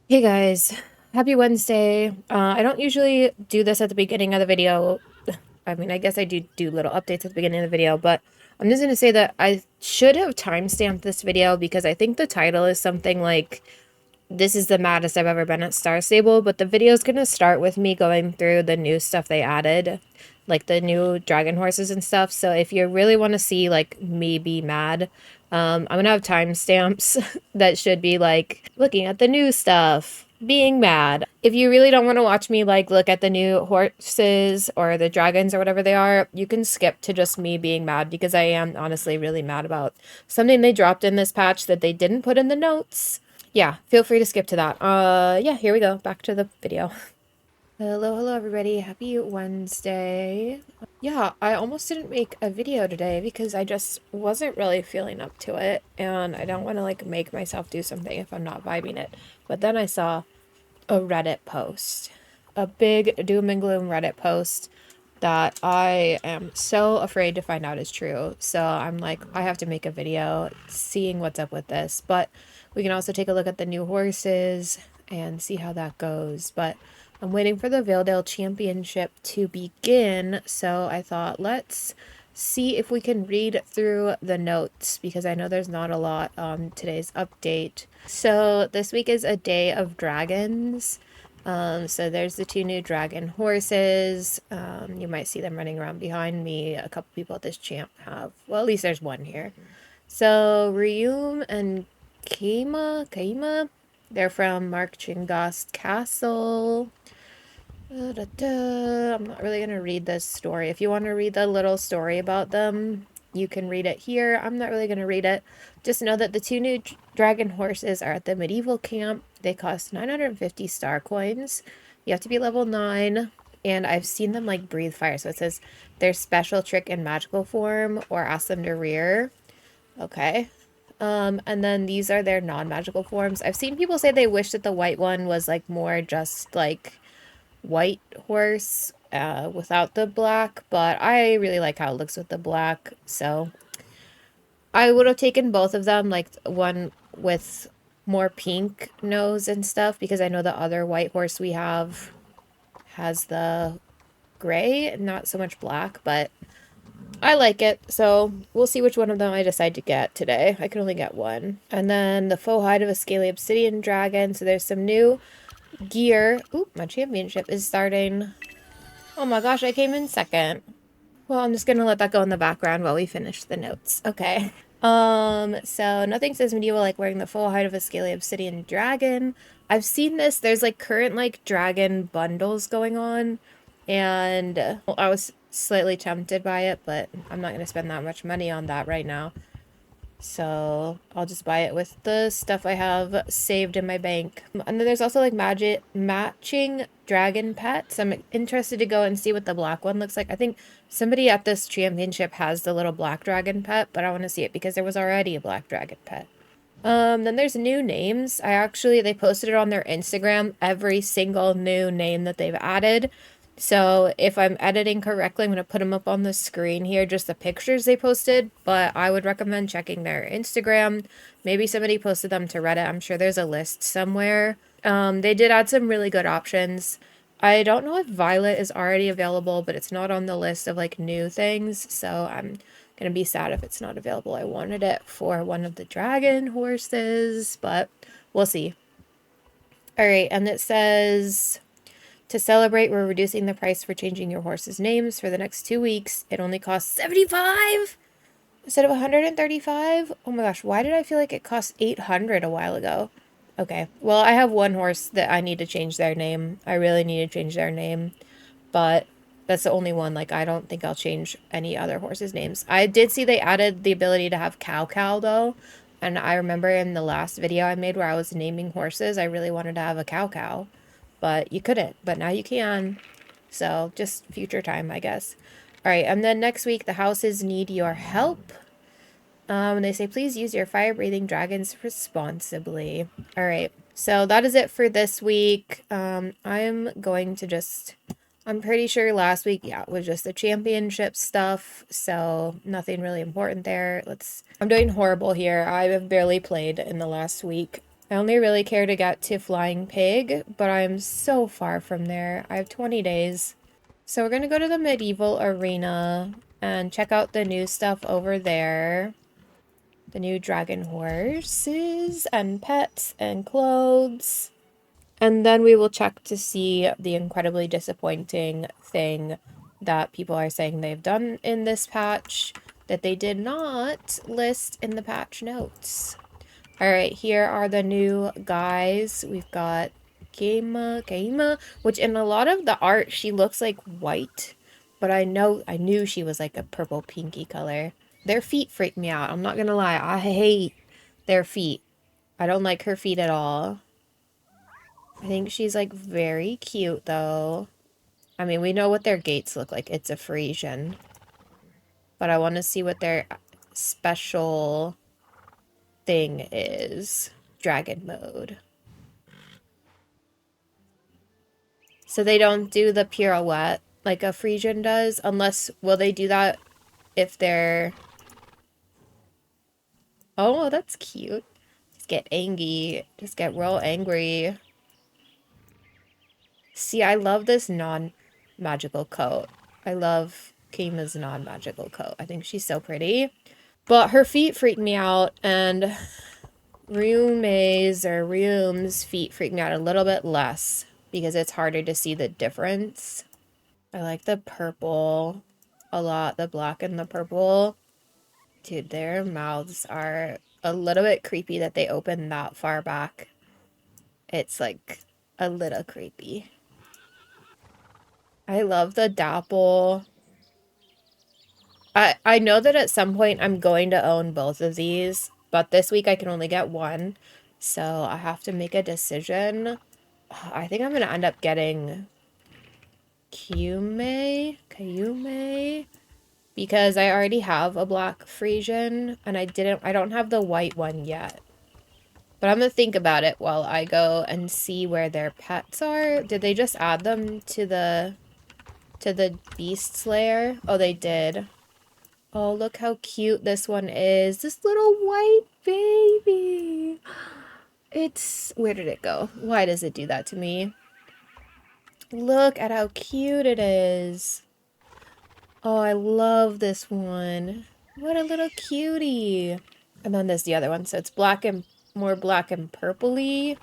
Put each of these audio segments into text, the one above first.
Hey guys, happy Wednesday. I don't usually do this at the beginning of the video. I mean, I guess I do little updates at the beginning of the video, but I'm just going to say that I should have timestamped this video because I think the title is something like, "This is the maddest I've ever been at Star Stable," but the video is going to start with me going through the new stuff they added, like the new dragon horses and stuff. So if you really want to see like me be mad, I'm gonna have timestamps that should be like looking at the new stuff, being mad. If you really don't want to watch me like look at the new horses or the dragons or whatever they are, you can skip to just me being mad because I am honestly really mad about something they dropped in this patch that they didn't put in the notes. Yeah, feel free to skip to that. Yeah, here we go. Back to the video. Hello everybody. Happy Wednesday. Yeah, I almost didn't make a video today because I just wasn't really feeling up to it, and I don't want to like make myself do something if I'm not vibing it. But then I saw a Reddit post, a big doom and gloom Reddit post that I am so afraid to find out is true. So I'm like, I have to make a video seeing what's up with this. But we can also take a look at the new horses and see how that goes. But I'm waiting for the Valedale Championship to begin, so I thought let's see if we can read through the notes because I know there's not a lot on today's update. So this week is a day of dragons. So there's the two new dragon horses. You might see them running around behind me. A couple people at this champ have. Well, at least there's one here. So Ryum and Kaima, they're from Mark Chingast Castle. I'm not really going to read this story. If you want to read the little story about them, you can read it here. I'm not really going to read it. Just know that the two new dragon horses are at the medieval camp. They cost 950 star coins. You have to be level 9. And I've seen them like breathe fire. So it says their special trick in magical form or ask them to rear. Okay. And then these are their non-magical forms. I've seen people say they wish that the white one was like more just like white horse without the black, but I really like how it looks with the black, so I would have taken both of them, like one with more pink nose and stuff, because I know the other white horse we have has the gray, not so much black, but I like it, so we'll see which one of them I decide to get today. I can only get one. And then the faux hide of a scaly obsidian dragon, so there's some new gear. Oop, my championship is starting. Oh my gosh, I came in second. Well, I'm just gonna let that go in the background while we finish the notes. Okay. So nothing says medieval like wearing the full hide of a scaly obsidian dragon. I've seen this. There's like current like dragon bundles going on, and I was slightly tempted by it, but I'm not gonna spend that much money on that right now. So I'll just buy it with the stuff I have saved in my bank. And then there's also like matching dragon pets. I'm interested to go and see what the black one looks like. I think somebody at this championship has the little black dragon pet, but I want to see it because there was already a black dragon pet. Then there's new names. They posted it on their Instagram, every single new name that they've added. So if I'm editing correctly, I'm going to put them up on the screen here, just the pictures they posted, but I would recommend checking their Instagram. Maybe somebody posted them to Reddit. I'm sure there's a list somewhere. They did add some really good options. I don't know if Violet is already available, but it's not on the list of like new things, so I'm going to be sad if it's not available. I wanted it for one of the dragon horses, but we'll see. All right, and it says, to celebrate, we're reducing the price for changing your horse's names for the next 2 weeks. It only costs 75 instead of 135. Oh my gosh, why did I feel like it cost 800 a while ago? Okay, well, I have one horse that I need to change their name. I really need to change their name, but that's the only one. Like, I don't think I'll change any other horses' names. I did see they added the ability to have cow though, and I remember in the last video I made where I was naming horses, I really wanted to have a cow. But you couldn't, but now you can. So just future time, I guess. All right, and then next week, the houses need your help. They say, please use your fire-breathing dragons responsibly. All right, so that is it for this week. I'm going to just, I'm pretty sure last week, yeah, it was just the championship stuff. So nothing really important there. I'm doing horrible here. I have barely played in the last week. I only really care to get to Flying Pig, but I'm so far from there. I have 20 days. So we're going to go to the medieval arena and check out the new stuff over there. The new dragon horses and pets and clothes. And then we will check to see the incredibly disappointing thing that people are saying they've done in this patch that they did not list in the patch notes. Alright, here are the new guys. We've got Kaima, which in a lot of the art, she looks like white. But I knew she was like a purple pinky color. Their feet freak me out. I'm not gonna lie. I hate their feet. I don't like her feet at all. I think she's like very cute though. I mean, we know what their gates look like. It's a Frisian. But I want to see what their special thing is. Dragon mode. So they don't do the pirouette like a Frisian does, unless, will they do that if they're... Oh, that's cute. Just get angry. Just get real angry. See, I love this non-magical coat. I love Kima's non-magical coat. I think she's so pretty. But her feet freak me out, and Ryum's feet freak me out a little bit less because it's harder to see the difference. I like the purple a lot, the black and the purple. Dude, their mouths are a little bit creepy that they open that far back. It's like a little creepy. I love the dapple. I know that at some point I'm going to own both of these, but this week I can only get one. So I have to make a decision. I think I'm going to end up getting Kayume, because I already have a black Frisian and I don't have the white one yet. But I'm going to think about it while I go and see where their pets are. Did they just add them to the Beast's Lair? Oh, they did. Oh, look how cute this one is. This little white baby. It's... Where did it go? Why does it do that to me? Look at how cute it is. Oh, I love this one. What a little cutie. And then there's the other one. So it's more black and purpley,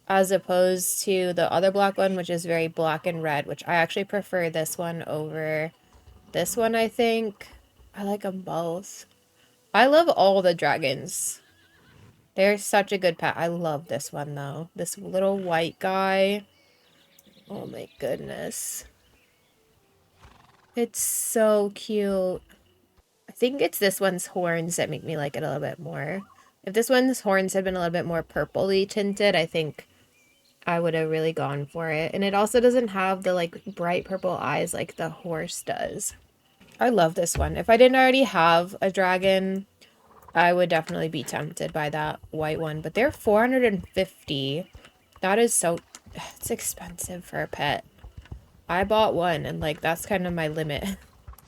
as opposed to the other black one, which is very black and red, which I actually prefer this one over this one, I think. I like them both. I love all the dragons. They're such a good pet. I love this one, though. This little white guy. Oh, my goodness. It's so cute. I think it's this one's horns that make me like it a little bit more. If this one's horns had been a little bit more purpley tinted, I think I would have really gone for it. And it also doesn't have the, like, bright purple eyes like the horse does. I love this one. If I didn't already have a dragon, I would definitely be tempted by that white one. But they're 450. That is so... It's expensive for a pet. I bought one, and, like, that's kind of my limit.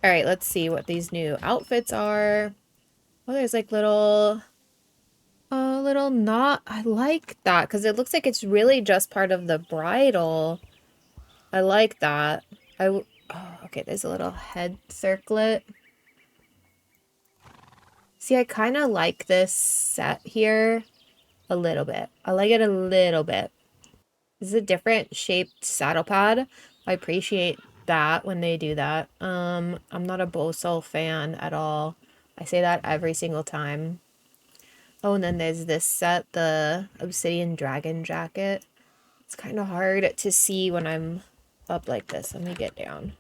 Alright, let's see what these new outfits are. Oh, there's, like, little knot. I like that, because it looks like it's really just part of the bridle. I like that. Oh, okay, there's a little head circlet. See, I kind of like this set here a little bit. I like it a little bit. This is a different shaped saddle pad. I appreciate that when they do that. I'm not a Bosal fan at all. I say that every single time. Oh, and then there's this set, the Obsidian Dragon Jacket. It's kind of hard to see when I'm up like this. Let me get down.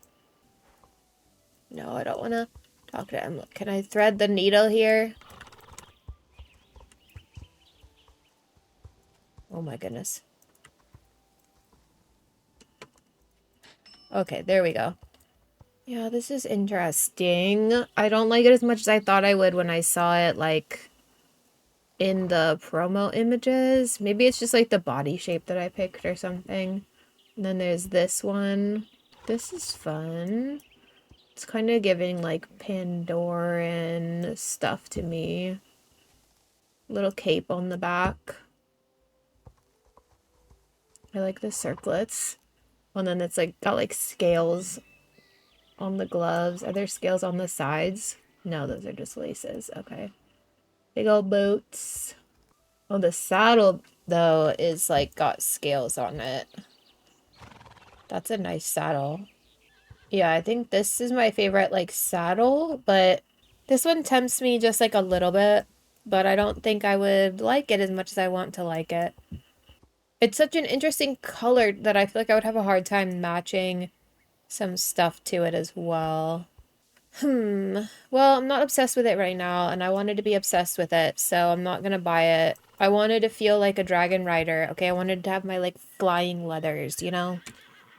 No, I don't want to talk to him. Can I thread the needle here? Oh my goodness. Okay, there we go. Yeah, this is interesting. I don't like it as much as I thought I would when I saw it, like, in the promo images. Maybe it's just, like, the body shape that I picked or something. And then there's this one. This is fun. It's kind of giving, like, Pandoran stuff to me. Little cape on the back. I like the circlets. And then it's like got like scales on the gloves. Are there scales on the sides? No, those are just laces. Okay. Big old boots. Oh, the saddle though is like got scales on it. That's a nice saddle. Yeah, I think this is my favorite like saddle, but this one tempts me just like a little bit, but I don't think I would like it as much as I want to like it. It's such an interesting color that I feel like I would have a hard time matching some stuff to it as well. Well, I'm not obsessed with it right now, and I wanted to be obsessed with it, so I'm not gonna buy it. I wanted to feel like a dragon rider, okay? I wanted to have my, like, flying leathers, you know?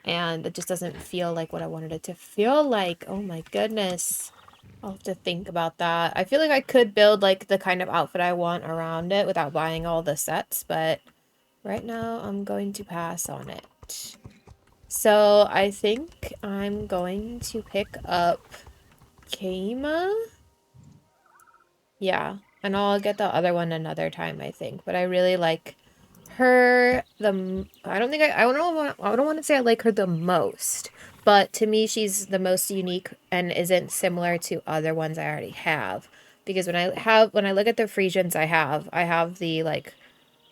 And it just doesn't feel like what I wanted it to feel like. Oh my goodness. I'll have to think about that. I feel like I could build, like, the kind of outfit I want around it without buying all the sets, but right now I'm going to pass on it. So I think I'm going to pick up Kama? Yeah, and I'll get the other one another time, I think. But I really like her I don't think I don't want to say I like her the most, but to me she's the most unique and isn't similar to other ones I already have. Because when I look at the Frisians I have the like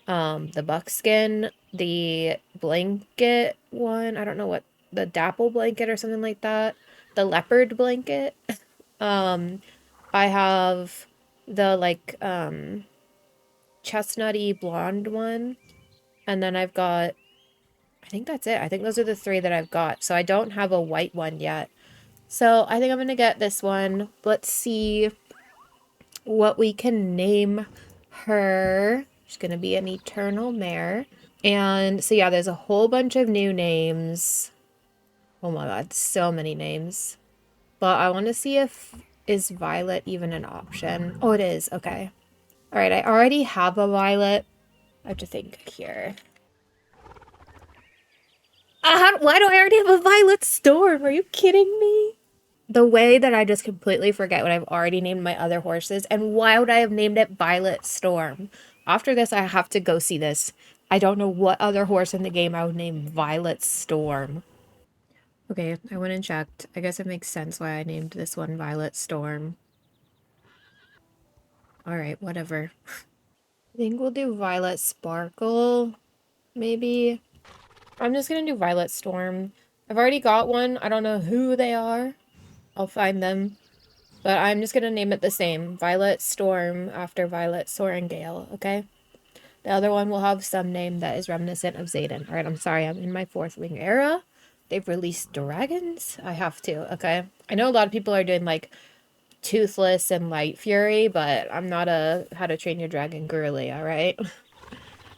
the buckskin, the blanket one, I don't know what, the dapple blanket or something like that, the leopard blanket. I have the like chestnutty blonde one, and then I've got, I think that's it. I think those are the three that I've got. So I don't have a white one yet. So I think I'm gonna get this one. Let's see what we can name her. She's gonna be an eternal mare. And so yeah, there's a whole bunch of new names. Oh my god, so many names. But I want to see if is Violet even an option. Oh, it is. Okay. All right, I already have a Violet. I have to think here. Why do I already have a Violet Storm? Are you kidding me? The way that I just completely forget what I've already named my other horses, and why would I have named it Violet Storm? After this, I have to go see this. I don't know what other horse in the game I would name Violet Storm. Okay, I went and checked. I guess it makes sense why I named this one Violet Storm. Alright, whatever. I think we'll do Violet Sparkle, maybe. I'm just gonna do Violet Storm. I've already got one. I don't know who they are. I'll find them. But I'm just gonna name it the same. Violet Storm after Violet Sorengale, okay? The other one will have some name that is reminiscent of Zayden. Alright, I'm sorry. I'm in my fourth wing era. They've released dragons? I have to, okay? I know a lot of people are doing, like, Toothless and Light Fury, but I'm not a How to Train Your Dragon girly, alright? I'm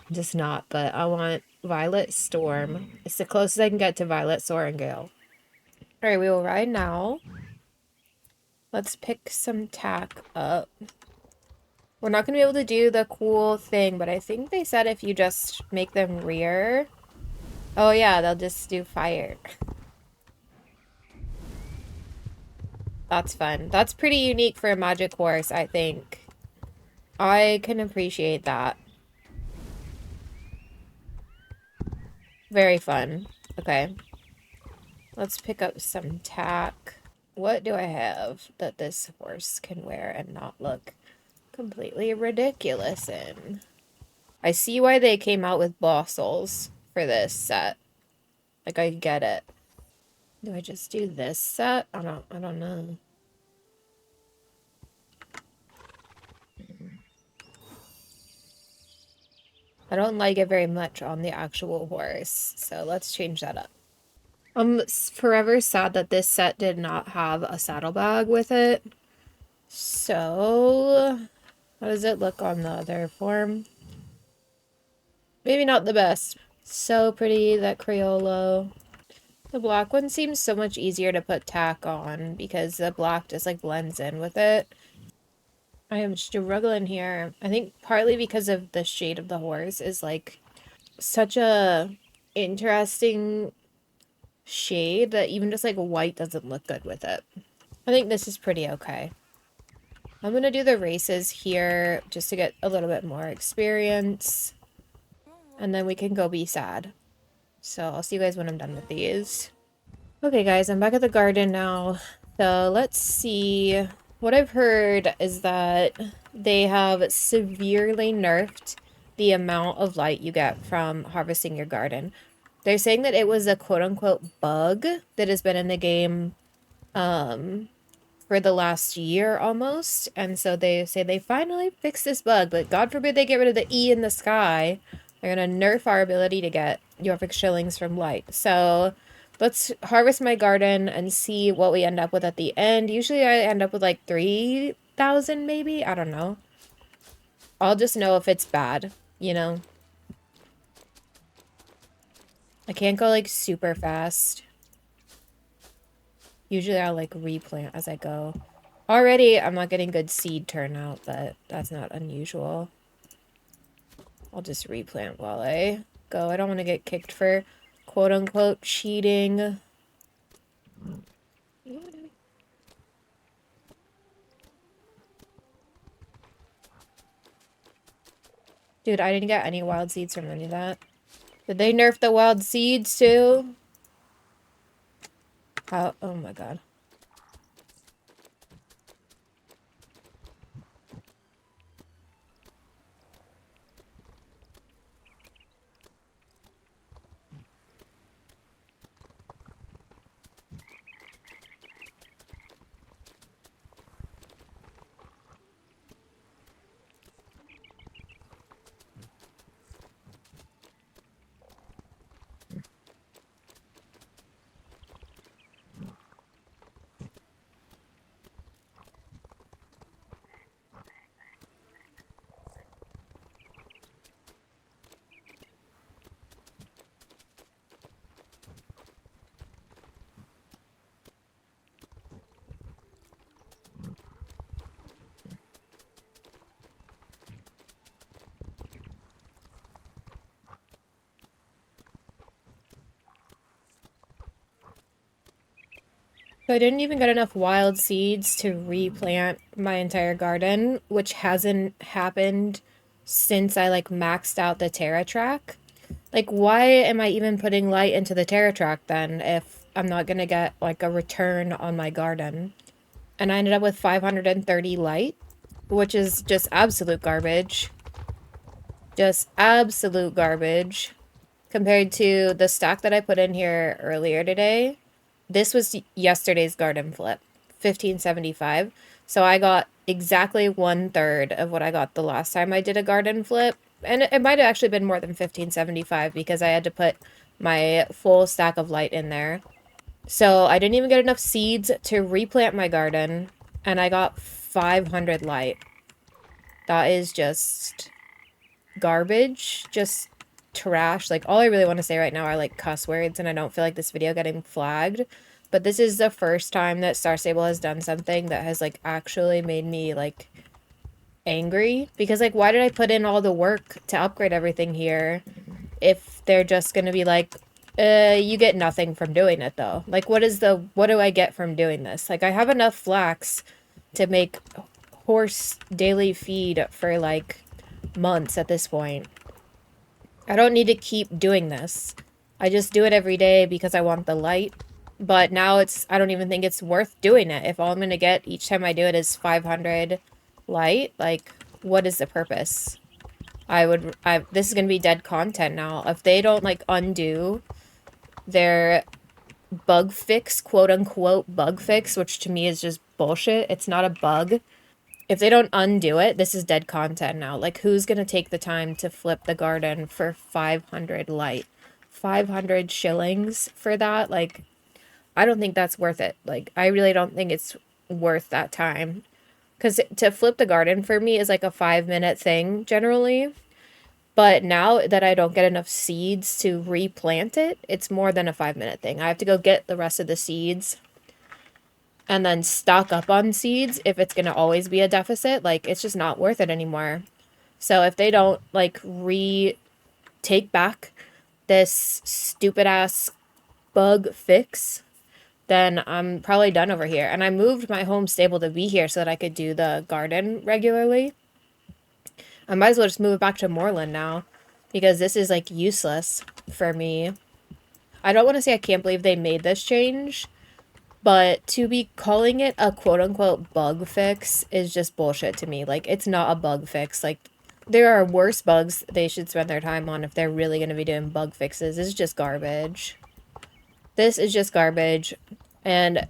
just not, but I want Violet Storm. It's the closest I can get to Violet Sorengale. Alright, we will ride now. Let's pick some tack up. We're not going to be able to do the cool thing, but I think they said if you just make them rear... Oh yeah, they'll just do fire. That's fun. That's pretty unique for a magic horse, I think. I can appreciate that. Very fun. Okay. Let's pick up some tack. What do I have that this horse can wear and not look completely ridiculous in? I see why they came out with Bossels for this set. Like, I get it. Do I just do this set? I don't know. I don't like it very much on the actual horse, so let's change that up. I'm forever sad that this set did not have a saddlebag with it. So, how does it look on the other form? Maybe not the best. So pretty, that Criollo. The black one seems so much easier to put tack on because the black just like blends in with it. I am struggling here. I think partly because of the shade of the horse is like such a interesting shade that even just like white doesn't look good with it. I think this is pretty okay. I'm gonna do the races here just to get a little bit more experience. And then we can go be sad. So I'll see you guys when I'm done with these. Okay guys, I'm back at the garden now. So let's see. What I've heard is that they have severely nerfed the amount of light you get from harvesting your garden. They're saying that it was a quote-unquote bug that has been in the game for the last year almost. And so they say they finally fixed this bug, but God forbid they get rid of the E in the sky. They're going to nerf our ability to get Yorvik shillings from light. So let's harvest my garden and see what we end up with at the end. Usually I end up with like 3,000 maybe. I don't know. I'll just know if it's bad, you know? I can't go like super fast. Usually I'll like replant as I go. Already I'm not getting good seed turnout, but that's not unusual. I'll just replant while I go. I don't want to get kicked for quote-unquote cheating. Dude, I didn't get any wild seeds from any of that. Did they nerf the wild seeds too? How? Oh my god. So I didn't even get enough wild seeds to replant my entire garden, which hasn't happened since I like maxed out the Terra track. Like, why am I even putting light into the Terra track then if I'm not gonna get like a return on my garden? And I ended up with 530 light, which is just absolute garbage. Just absolute garbage compared to the stack that I put in here earlier today. This was yesterday's garden flip, 1575. So I got exactly 1/3 of what I got the last time I did a garden flip. And it might have actually been more than 1575 because I had to put my full stack of light in there. So I didn't even get enough seeds to replant my garden. And I got 500 light. That is just garbage. Just trash. Like, all I really want to say right now are like cuss words, and I don't feel like this video getting flagged, but this is the first time that Star Stable has done something that has like actually made me like angry, because like, why did I put in all the work to upgrade everything here if they're just gonna be like, you get nothing from doing it though? Like, what do I get from doing this? Like, I have enough flax to make horse daily feed for like months at this point. I don't need to keep doing this. I just do it every day because I want the light. But now I don't even think it's worth doing it. If all I'm going to get each time I do it is 500 light, like, what is the purpose? This is going to be dead content now. If they don't, like, undo their bug fix, quote-unquote bug fix, which to me is just bullshit. It's not a bug. If they don't undo it, this is dead content now. Like, who's going to take the time to flip the garden for 500 light? 500 shillings for that? Like, I don't think that's worth it. Like, I really don't think it's worth that time. Because to flip the garden for me is like a 5-minute thing, generally. But now that I don't get enough seeds to replant it, it's more than a 5-minute thing. I have to go get the rest of the seeds and then stock up on seeds if it's going to always be a deficit. Like, it's just not worth it anymore. So if they don't, like, take back this stupid-ass bug fix, then I'm probably done over here. And I moved my home stable to be here so that I could do the garden regularly. I might as well just move it back to Moreland now, because this is, like, useless for me. I don't want to say I can't believe they made this change, but to be calling it a quote-unquote bug fix is just bullshit to me. Like, it's not a bug fix. Like, there are worse bugs they should spend their time on if they're really going to be doing bug fixes. This is just garbage. This is just garbage. And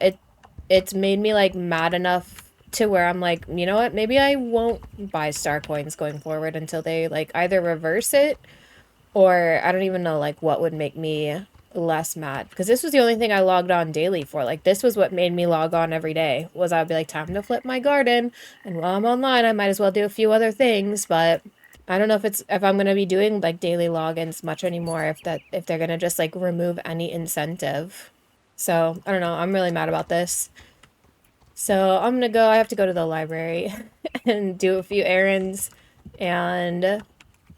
it's made me, like, mad enough to where I'm like, you know what? Maybe I won't buy star coins going forward until they, like, either reverse it or I don't even know, like, what would make me less mad. Because this was the only thing I logged on daily for. Like, this was what made me log on every day. Was I'd be like, time to flip my garden. And while I'm online, I might as well do a few other things. But I don't know if I'm going to be doing, like, daily logins much anymore. If they're going to just, like, remove any incentive. So, I don't know. I'm really mad about this. So, I'm going to go. I have to go to the library and do a few errands. And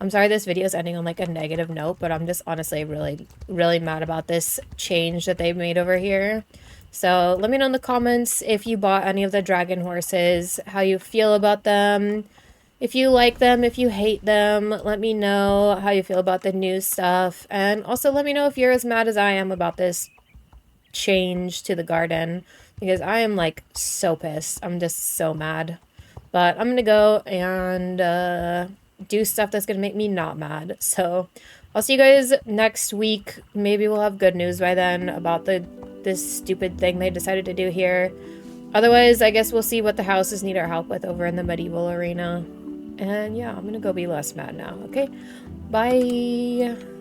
I'm sorry this video is ending on, like, a negative note, but I'm just honestly really, really mad about this change that they've made over here. So let me know in the comments if you bought any of the dragon horses, how you feel about them, if you like them, if you hate them. Let me know how you feel about the new stuff. And also let me know if you're as mad as I am about this change to the garden, because I am, like, so pissed. I'm just so mad. But I'm gonna go and do stuff that's gonna make me not mad. So I'll see you guys next week. Maybe we'll have good news by then about this stupid thing they decided to do here. Otherwise, I guess we'll see what the houses need our help with over in the medieval arena. And yeah, I'm gonna go be less mad now, okay? Bye!